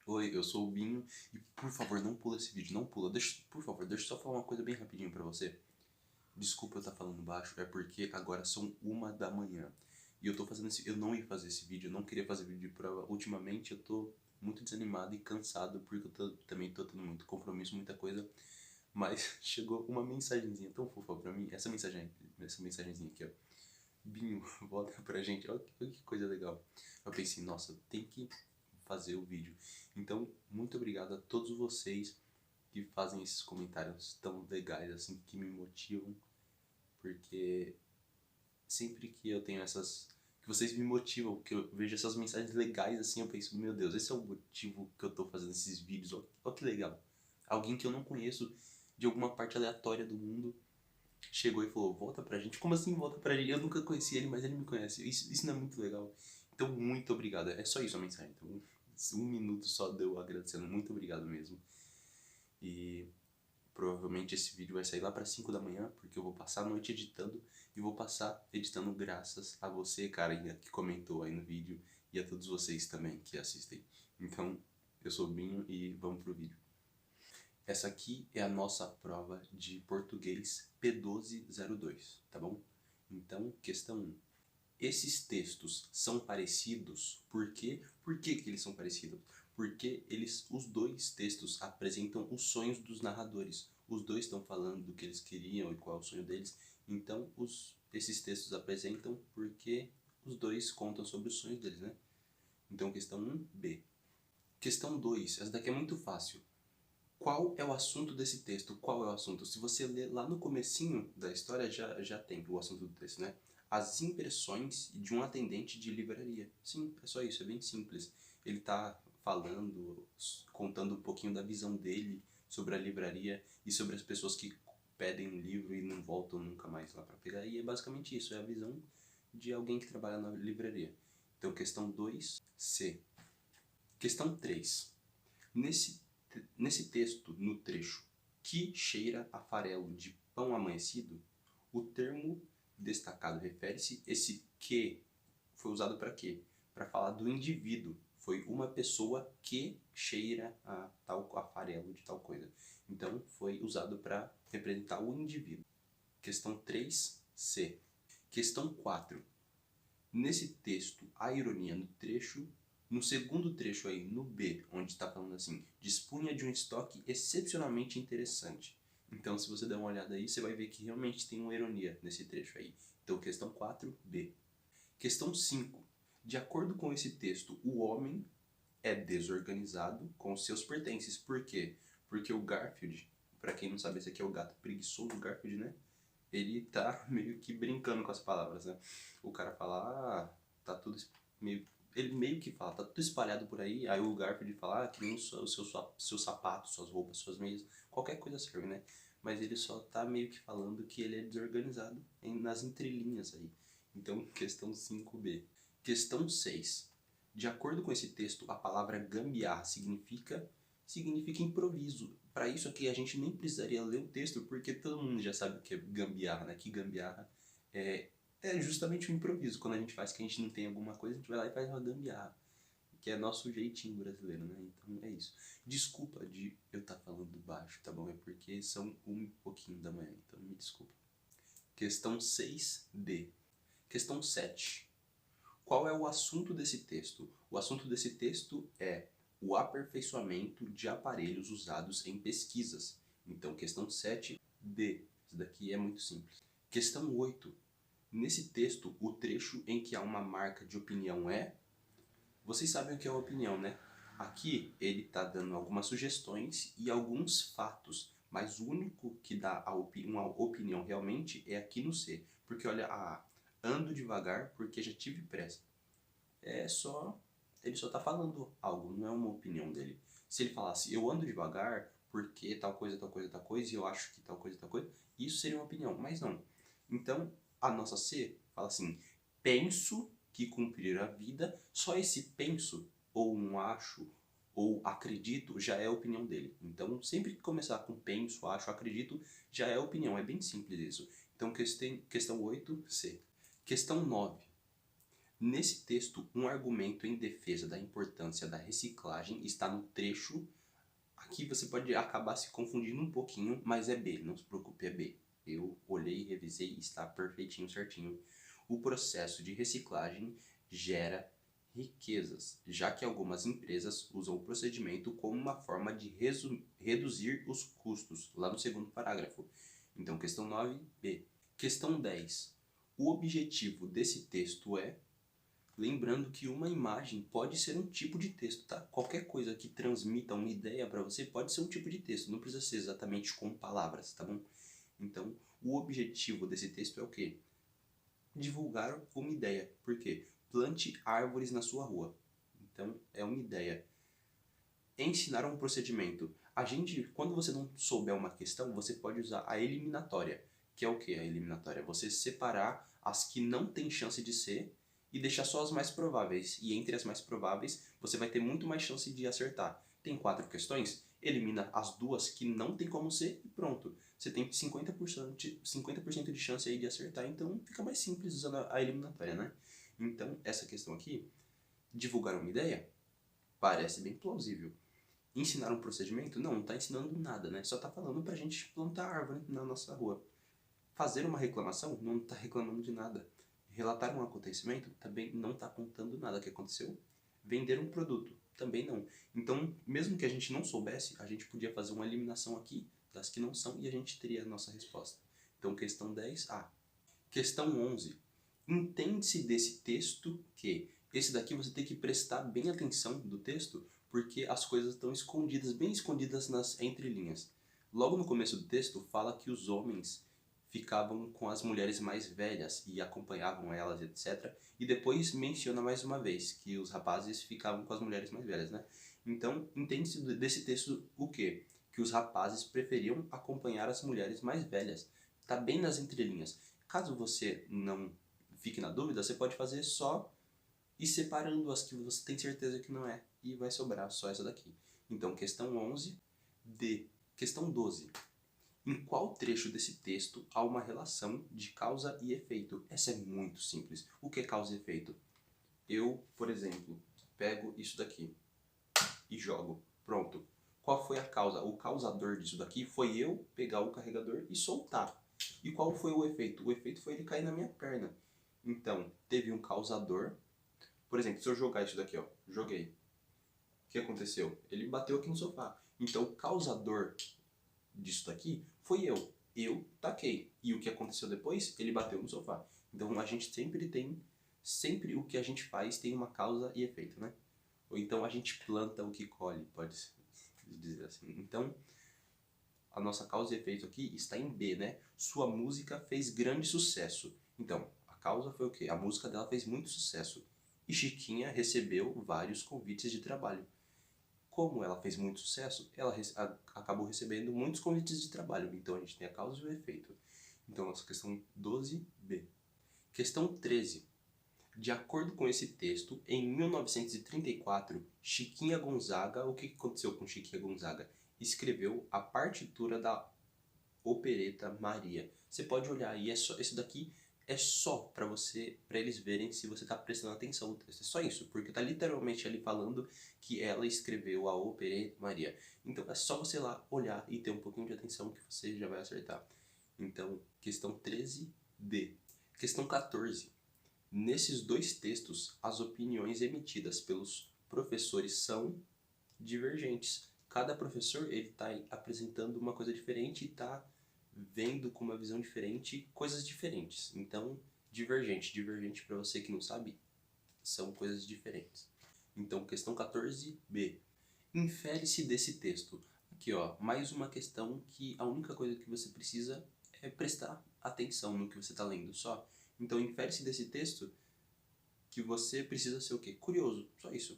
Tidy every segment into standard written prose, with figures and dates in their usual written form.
Oi, eu sou o Binho e por favor não pula esse vídeo, não pula. Por favor, deixa eu só falar uma coisa bem rapidinho pra você. Desculpa eu estar falando baixo, é porque agora são 1 da manhã. E eu tô fazendo eu não ia fazer esse vídeo, eu não queria fazer vídeo de prova. Ultimamente eu tô muito desanimado e cansado porque também tô tendo muito compromisso, muita coisa. Mas chegou uma mensagenzinha tão fofa pra mim, essa mensagenzinha aqui, ó. Binho, volta pra gente, olha que coisa legal. Eu pensei, nossa, tem que fazer o vídeo. Então, muito obrigado a todos vocês que fazem esses comentários tão legais, assim, que me motivam, porque sempre que eu tenho que vocês me motivam, que eu vejo essas mensagens legais, assim, eu penso, meu Deus, esse é o motivo que eu tô fazendo esses vídeos, ó que legal. Alguém que eu não conheço, de alguma parte aleatória do mundo, chegou e falou, volta pra gente. Como assim volta pra gente? Eu nunca conheci ele, mas ele me conhece. Isso não é muito legal. Então, muito obrigado. É só isso a mensagem. Então, 1 minuto só deu agradecendo. Muito obrigado mesmo. E provavelmente esse vídeo vai sair lá para 5 da manhã, porque eu vou passar a noite editando e vou passar editando graças a você, cara, que comentou aí no vídeo e a todos vocês também que assistem. Então, eu sou o Binho e vamos pro vídeo. Essa aqui é a nossa prova de português P1202, tá bom? Então, questão 1. Esses textos são parecidos, por quê? Por que eles são parecidos? Porque os dois textos apresentam os sonhos dos narradores. Os dois estão falando do que eles queriam e qual é o sonho deles. Então, esses textos apresentam porque os dois contam sobre os sonhos deles, né? Então, questão 1B. Questão 2, essa daqui é muito fácil. Qual é o assunto desse texto? Qual é o assunto? Se você ler lá no comecinho da história, já tem o assunto do texto, né? As impressões de um atendente de livraria. Sim, é só isso, é bem simples. Ele tá falando, contando um pouquinho da visão dele sobre a livraria e sobre as pessoas que pedem um livro e não voltam nunca mais lá para pegar. E é basicamente isso, é a visão de alguém que trabalha na livraria. Então, questão 2C. Questão 3. Nesse texto, no trecho, que cheira a farelo de pão amanhecido, o termo destacado refere-se, esse que foi usado para quê? Para falar do indivíduo. Foi uma pessoa que cheira a farelo de tal coisa. Então, foi usado para representar o indivíduo. Questão 3C. Questão 4. Nesse texto, a ironia no trecho, no segundo trecho aí, no B, onde está falando assim, dispunha de um estoque excepcionalmente interessante. Então, se você der uma olhada aí, você vai ver que realmente tem uma ironia nesse trecho aí. Então, questão 4B. Questão 5. De acordo com esse texto, o homem é desorganizado com seus pertences. Por quê? Porque o Garfield, para quem não sabe, esse aqui é o gato preguiçoso do Garfield, né? Ele tá meio que brincando com as palavras, né? O cara fala, tá tudo meio... Ele meio que fala, tá tudo espalhado por aí o Garfield fala, que nem seus sapatos, suas roupas, suas meias, qualquer coisa serve, né? Mas ele só tá meio que falando que ele é desorganizado nas entrelinhas aí. Então, questão 5B. Questão 6. De acordo com esse texto, a palavra gambiarra significa improviso. Para isso aqui a gente nem precisaria ler o texto, porque todo mundo já sabe o que é gambiarra, né? Que gambiarra é justamente o improviso. Quando a gente faz que a gente não tem alguma coisa, a gente vai lá e faz uma gambiarra. Que é nosso jeitinho brasileiro, né? Então é isso. Desculpa de eu estar falando baixo, tá bom? É porque são 1 da manhã, então me desculpa. Questão 6D. Questão 7. Qual é o assunto desse texto? O assunto desse texto é o aperfeiçoamento de aparelhos usados em pesquisas. Então, questão 7D. Isso daqui é muito simples. Questão 8. Nesse texto, o trecho em que há uma marca de opinião é... Vocês sabem o que é opinião, né? Aqui ele está dando algumas sugestões e alguns fatos, mas o único que dá uma opinião realmente é aqui no C. Porque olha, ando devagar porque já tive pressa. Ele só está falando algo, não é uma opinião dele. Se ele falasse, eu ando devagar porque tal coisa, tal coisa, tal coisa, e eu acho que tal coisa, tal coisa, isso seria uma opinião, mas não. Então, a nossa C fala assim, penso que cumprir a vida, só esse penso, ou um acho, ou acredito, já é a opinião dele. Então, sempre que começar com penso, acho, acredito, já é opinião, é bem simples isso. Então, questão 8C. Questão 9. Nesse texto, um argumento em defesa da importância da reciclagem está no trecho. Aqui você pode acabar se confundindo um pouquinho, mas é B, não se preocupe, é B. Eu olhei, revisei e está perfeitinho, certinho. O processo de reciclagem gera riquezas, já que algumas empresas usam o procedimento como uma forma de reduzir os custos, lá no segundo parágrafo. Então, questão 9, B. Questão 10. O objetivo desse texto é... Lembrando que uma imagem pode ser um tipo de texto, tá? Qualquer coisa que transmita uma ideia para você pode ser um tipo de texto, não precisa ser exatamente com palavras, tá bom? Então, o objetivo desse texto é o quê? Divulgar uma ideia. Por quê? Plante árvores na sua rua. Então, é uma ideia. Ensinar um procedimento. Quando você não souber uma questão, você pode usar a eliminatória. Que é o quê? A eliminatória? Você separar as que não têm chance de ser e deixar só as mais prováveis. E entre as mais prováveis, você vai ter muito mais chance de acertar. Tem 4 questões? Elimina as 2 que não tem como ser e pronto. Você tem 50% de chance aí de acertar, então fica mais simples usando a eliminatória, né? Então, essa questão aqui, divulgar uma ideia, parece bem plausível. Ensinar um procedimento? Não está ensinando nada, né? Só está falando pra gente plantar árvore na nossa rua. Fazer uma reclamação? Não está reclamando de nada. Relatar um acontecimento? Também não está contando nada que aconteceu. Vender um produto? Também não. Então, mesmo que a gente não soubesse, a gente podia fazer uma eliminação aqui das que não são e a gente teria a nossa resposta. Então, questão 10A. Questão 11. Entende-se desse texto que... Esse daqui você tem que prestar bem atenção do texto, porque as coisas estão escondidas, bem escondidas nas entrelinhas. Logo no começo do texto, fala que os homens ficavam com as mulheres mais velhas e acompanhavam elas, etc. E depois menciona mais uma vez que os rapazes ficavam com as mulheres mais velhas, né? Então, entende-se desse texto o quê? Que os rapazes preferiam acompanhar as mulheres mais velhas. Tá bem nas entrelinhas. Caso você não fique na dúvida, você pode fazer só ir separando as que você tem certeza que não é. E vai sobrar só essa daqui. Então, questão 11, D. Questão 12. Em qual trecho desse texto há uma relação de causa e efeito? Essa é muito simples. O que é causa e efeito? Eu, por exemplo, pego isso daqui e jogo. Pronto. Qual foi a causa? O causador disso daqui foi eu pegar o carregador e soltar. E qual foi o efeito? O efeito foi ele cair na minha perna. Então, teve um causador. Por exemplo, se eu jogar isso daqui, ó, joguei. O que aconteceu? Ele bateu aqui no sofá. Então, o causador disso daqui foi eu. Eu taquei. E o que aconteceu depois? Ele bateu no sofá. Então, a gente sempre o que a gente faz tem uma causa e efeito, né? Ou então a gente planta o que colhe, pode dizer assim. Então, a nossa causa e efeito aqui está em B, né? Sua música fez grande sucesso. Então, a causa foi o quê? A música dela fez muito sucesso. E Chiquinha recebeu vários convites de trabalho. Como ela fez muito sucesso, ela acabou recebendo muitos convites de trabalho. Então, a gente tem a causa e o efeito. Então, nossa questão 12B. Questão 13. De acordo com esse texto, em 1934, Chiquinha Gonzaga, o que aconteceu com Chiquinha Gonzaga? Escreveu a partitura da opereta Maria. Você pode olhar aí, esse daqui é só para eles verem se você está prestando atenção no texto. É só isso, porque está literalmente ali falando que ela escreveu a opereta Maria. Então é só você lá olhar e ter um pouquinho de atenção que você já vai acertar. Então, questão 13D. Questão 14. Nesses dois textos, as opiniões emitidas pelos professores são divergentes. Cada professor está apresentando uma coisa diferente e está vendo com uma visão diferente coisas diferentes. Então, divergente. Divergente, para você que não sabe, são coisas diferentes. Então, questão 14b. Infere-se desse texto. Aqui, ó, mais uma questão que a única coisa que você precisa é prestar atenção no que você está lendo, só. Então, infere-se desse texto que você precisa ser o quê? Curioso, só isso.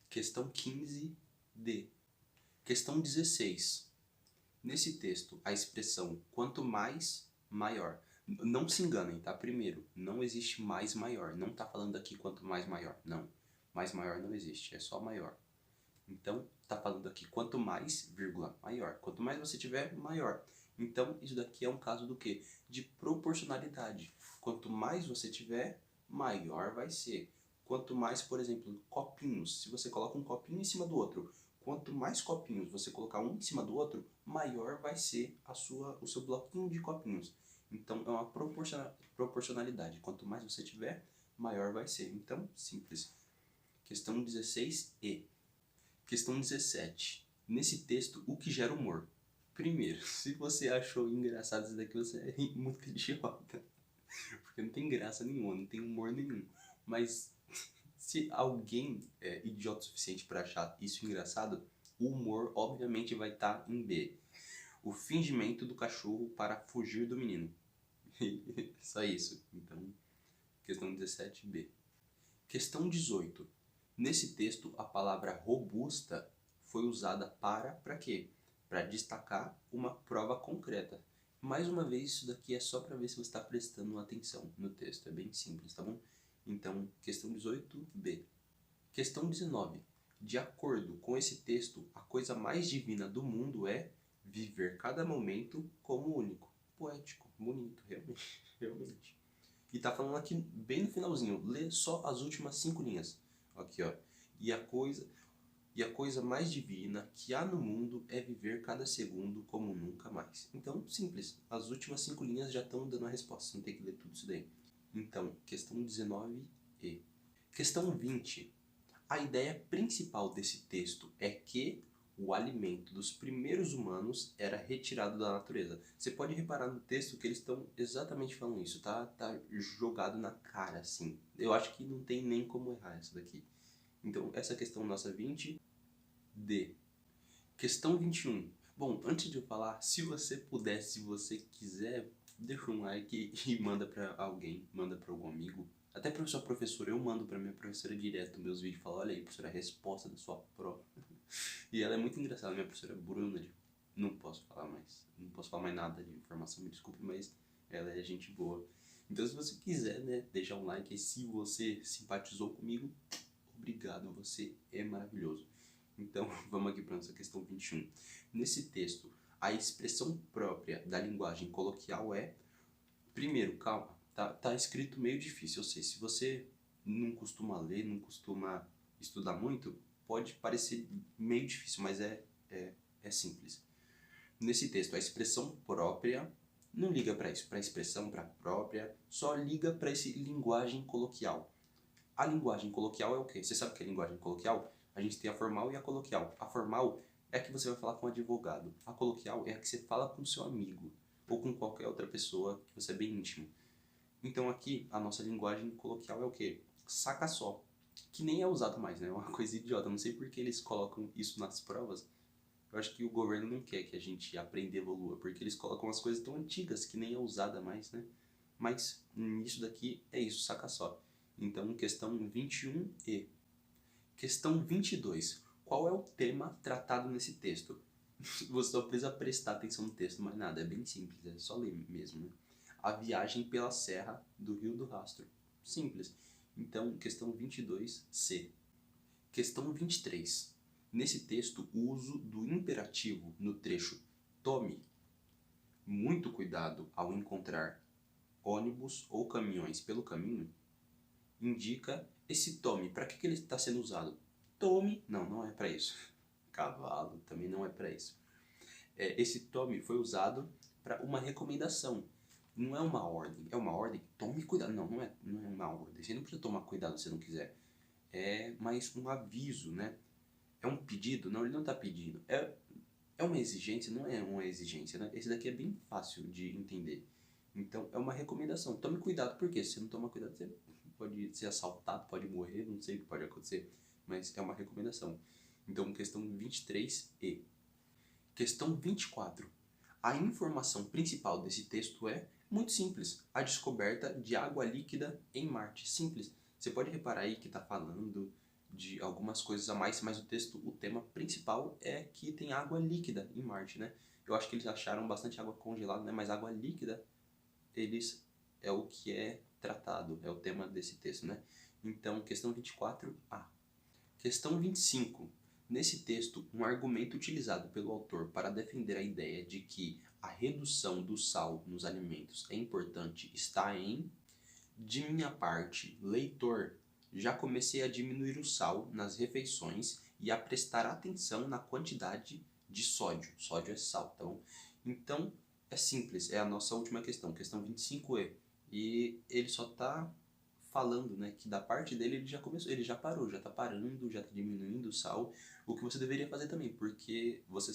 Questão 15D. Questão 16. Nesse texto, a expressão quanto mais, maior. Não se enganem, tá? Primeiro, não existe mais maior. Não tá falando aqui quanto mais maior. Não. Mais maior não existe, é só maior. Então, tá falando aqui quanto mais, vírgula, maior. Quanto mais você tiver, maior. Então, isso daqui é um caso do quê? De proporcionalidade. Quanto mais você tiver, maior vai ser. quanto mais, por exemplo, copinhos, se você coloca um copinho em cima do outro, quanto mais copinhos você colocar um em cima do outro, maior vai ser o seu bloquinho de copinhos. Então é uma proporcionalidade. Quanto mais você tiver, maior vai ser. Então, simples. Questão 16e. Questão 17. Nesse texto, o que gera humor? Primeiro, se você achou engraçado isso daqui, você é muito idiota. Porque não tem graça nenhuma, não tem humor nenhum. Mas se alguém é idiota o suficiente para achar isso engraçado, o humor obviamente vai estar em B. O fingimento do cachorro para fugir do menino. Só isso. Então, questão 17b. Questão 18. Nesse texto, a palavra robusta foi usada para quê? Para destacar uma prova concreta. Mais uma vez, isso daqui é só para ver se você está prestando atenção no texto. É bem simples, tá bom? Então, questão 18b. Questão 19. De acordo com esse texto, a coisa mais divina do mundo é viver cada momento como único. Poético, bonito, realmente, realmente. E tá falando aqui bem no finalzinho, lê só as últimas 5 linhas. Aqui, ó. E a coisa mais divina que há no mundo é viver cada segundo como nunca mais. Então, simples. As últimas 5 linhas já estão dando a resposta. Você não tem que ler tudo isso daí. Então, questão 19e. Questão 20. A ideia principal desse texto é que o alimento dos primeiros humanos era retirado da natureza. Você pode reparar no texto que eles estão exatamente falando isso, tá jogado na cara, assim. Eu acho que não tem nem como errar essa daqui. Então, essa questão nossa 20D. Questão 21. Bom, antes de eu falar, se você puder, se você quiser, deixa um like e manda pra alguém, manda pra algum amigo. Até pra sua professora, eu mando pra minha professora direto meus vídeos e falo, olha aí, professora, a resposta da sua prova. E ela é muito engraçada, minha professora Bruna, não posso falar mais nada de informação, me desculpe, mas ela é gente boa. Então se você quiser, né, deixar um like, e se você simpatizou comigo, obrigado, você é maravilhoso. Então vamos aqui para nossa questão 21. Nesse texto, a expressão própria da linguagem coloquial é... Primeiro, calma, tá escrito meio difícil, eu sei, se você não costuma ler, não costuma estudar muito, pode parecer meio difícil, mas é simples. Nesse texto, a expressão própria não liga para isso, para expressão, para própria, só liga para esse linguagem coloquial. A linguagem coloquial é o quê? Você sabe o que é linguagem coloquial? A gente tem a formal e a coloquial. A formal é a que você vai falar com um advogado. A coloquial é a que você fala com seu amigo ou com qualquer outra pessoa que você é bem íntimo. Então aqui, a nossa linguagem coloquial é o quê? Saca só. Que nem é usado mais, né? É uma coisa idiota. Não sei por que eles colocam isso nas provas. Eu acho que o governo não quer que a gente aprenda e evolua, porque eles colocam as coisas tão antigas que nem é usada mais, né? Mas isso daqui é isso, saca só. Então, questão 21e. Questão 22. Qual é o tema tratado nesse texto? Você só precisa prestar atenção no texto, mais nada. É bem simples, é só ler mesmo, né? A viagem pela serra do Rio do Rastro. Simples. Então, questão 22c. Questão 23. Nesse texto, o uso do imperativo no trecho tome muito cuidado ao encontrar ônibus ou caminhões pelo caminho indica esse tome. Para que ele está sendo usado? Tome, não é para isso. Cavalo também não é para isso. Esse tome foi usado para uma recomendação. Não é uma ordem. É uma ordem? Tome cuidado. Não é uma ordem. Você não precisa tomar cuidado se não quiser. É mais um aviso, né? É um pedido? Não, ele não está pedindo. É uma exigência? Não é uma exigência, né? Esse daqui é bem fácil de entender. Então, é uma recomendação. Tome cuidado, porque se você não tomar cuidado, você pode ser assaltado, pode morrer, não sei o que pode acontecer. Mas é uma recomendação. Então, questão 23e. Questão 24. A informação principal desse texto é muito simples. A descoberta de água líquida em Marte. Simples. Você pode reparar aí que está falando de algumas coisas a mais, mas o tema principal é que tem água líquida em Marte, né? Eu acho que eles acharam bastante água congelada, né? Mas água líquida, é o que é tratado, é o tema desse texto, né? Então, questão 24a. Questão 25. Nesse texto, um argumento utilizado pelo autor para defender a ideia de que a redução do sal nos alimentos é importante está em... De minha parte, leitor, Já comecei a diminuir o sal nas refeições e a prestar atenção na quantidade de sódio. Sódio é sal, tá bom? Então, é simples, é a nossa última questão. Questão 25E. E ele só tá falando, né, que da parte dele ele já começou, ele já parou, já tá parando, já tá diminuindo o sal. O que você deveria fazer também, porque você,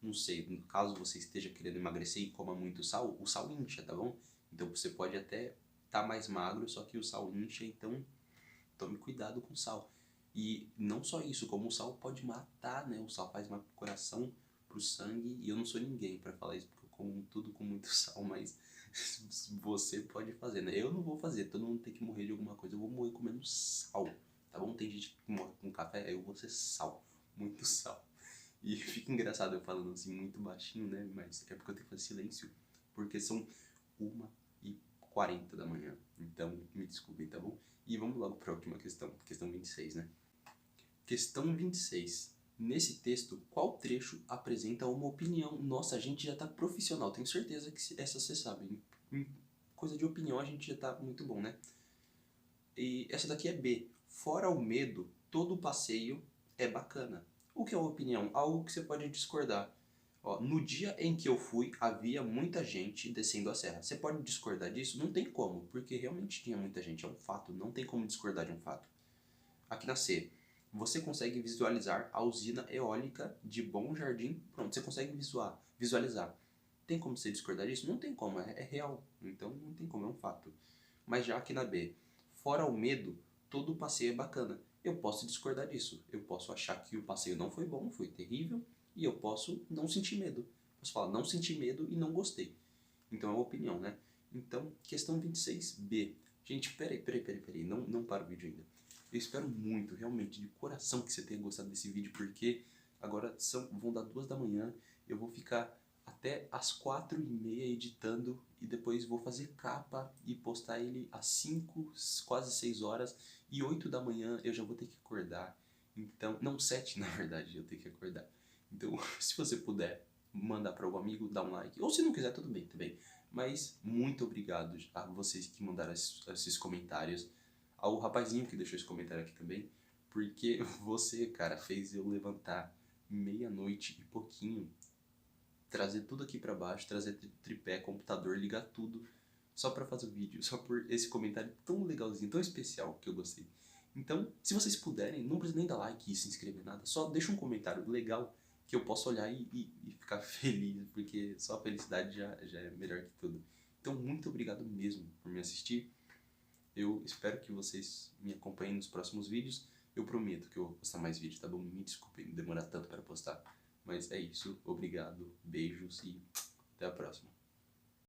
não sei, no caso você esteja querendo emagrecer e coma muito sal, o sal incha, tá bom? Então você pode até tá mais magro, só que o sal incha, então tome cuidado com o sal. E não só isso, como o sal pode matar, né? O sal faz mal pro coração, pro sangue, e eu não sou ninguém pra falar isso, porque eu como tudo com muito sal, mas você pode fazer, né? Eu não vou fazer, todo mundo tem que morrer de alguma coisa, eu vou morrer comendo sal, tá bom? Tem gente que morre com café, eu vou ser sal, muito sal. E fica engraçado eu falando assim muito baixinho, né? Mas é porque eu tenho que fazer silêncio, porque são 1h40 da manhã, então me desculpem, tá bom? E vamos logo para a última questão, questão 26, né? Questão 26. Nesse texto, qual trecho apresenta uma opinião? Nossa, a gente já tá profissional, tenho certeza que essa você sabe. Em coisa de opinião a gente já tá muito bom, né? E essa daqui é B. Fora o medo, todo o passeio é bacana. O que é uma opinião? Algo que você pode discordar. Ó, no dia em que eu fui, havia muita gente descendo a serra. Você pode discordar disso? Não tem como, porque realmente tinha muita gente. É um fato, não tem como discordar de um fato. Aqui na C, você consegue visualizar a usina eólica de Bom Jardim. Pronto, você consegue visualizar. Tem como você discordar disso? Não tem como, é real. Então não tem como, é um fato. Mas já aqui na B, fora o medo, todo o passeio é bacana. Eu posso discordar disso. Eu posso achar que o passeio não foi bom, foi terrível, e eu posso não sentir medo. Posso falar, não senti medo e não gostei. Então é uma opinião, né? Então, questão 26B. Gente, peraí. Não para o vídeo ainda. Eu espero muito, realmente, de coração que você tenha gostado desse vídeo, porque agora vão dar 2 da manhã, eu vou ficar até as 4h30 editando e depois vou fazer capa e postar ele às 5, quase 6 horas, e 8 da manhã eu já vou ter que acordar. Então, não, 7 na verdade eu tenho que acordar. Então, se você puder mandar para algum amigo, dá um like. Ou se não quiser, tudo bem também. Mas muito obrigado a vocês que mandaram esses comentários. Ao rapazinho que deixou esse comentário aqui também. Porque você, cara, fez eu levantar meia-noite e pouquinho, trazer tudo aqui pra baixo, trazer tripé, computador, ligar tudo, só pra fazer o vídeo, só por esse comentário tão legalzinho, tão especial que eu gostei. Então, se vocês puderem, não precisa nem dar like e se inscrever nada, só deixa um comentário legal que eu possa olhar e ficar feliz, porque só a felicidade já é melhor que tudo. Então, muito obrigado mesmo por me assistir. Eu espero que vocês me acompanhem nos próximos vídeos. Eu prometo que eu vou postar mais vídeos, tá bom? Me desculpem demorar tanto para postar. Mas é isso. Obrigado, beijos e até a próxima.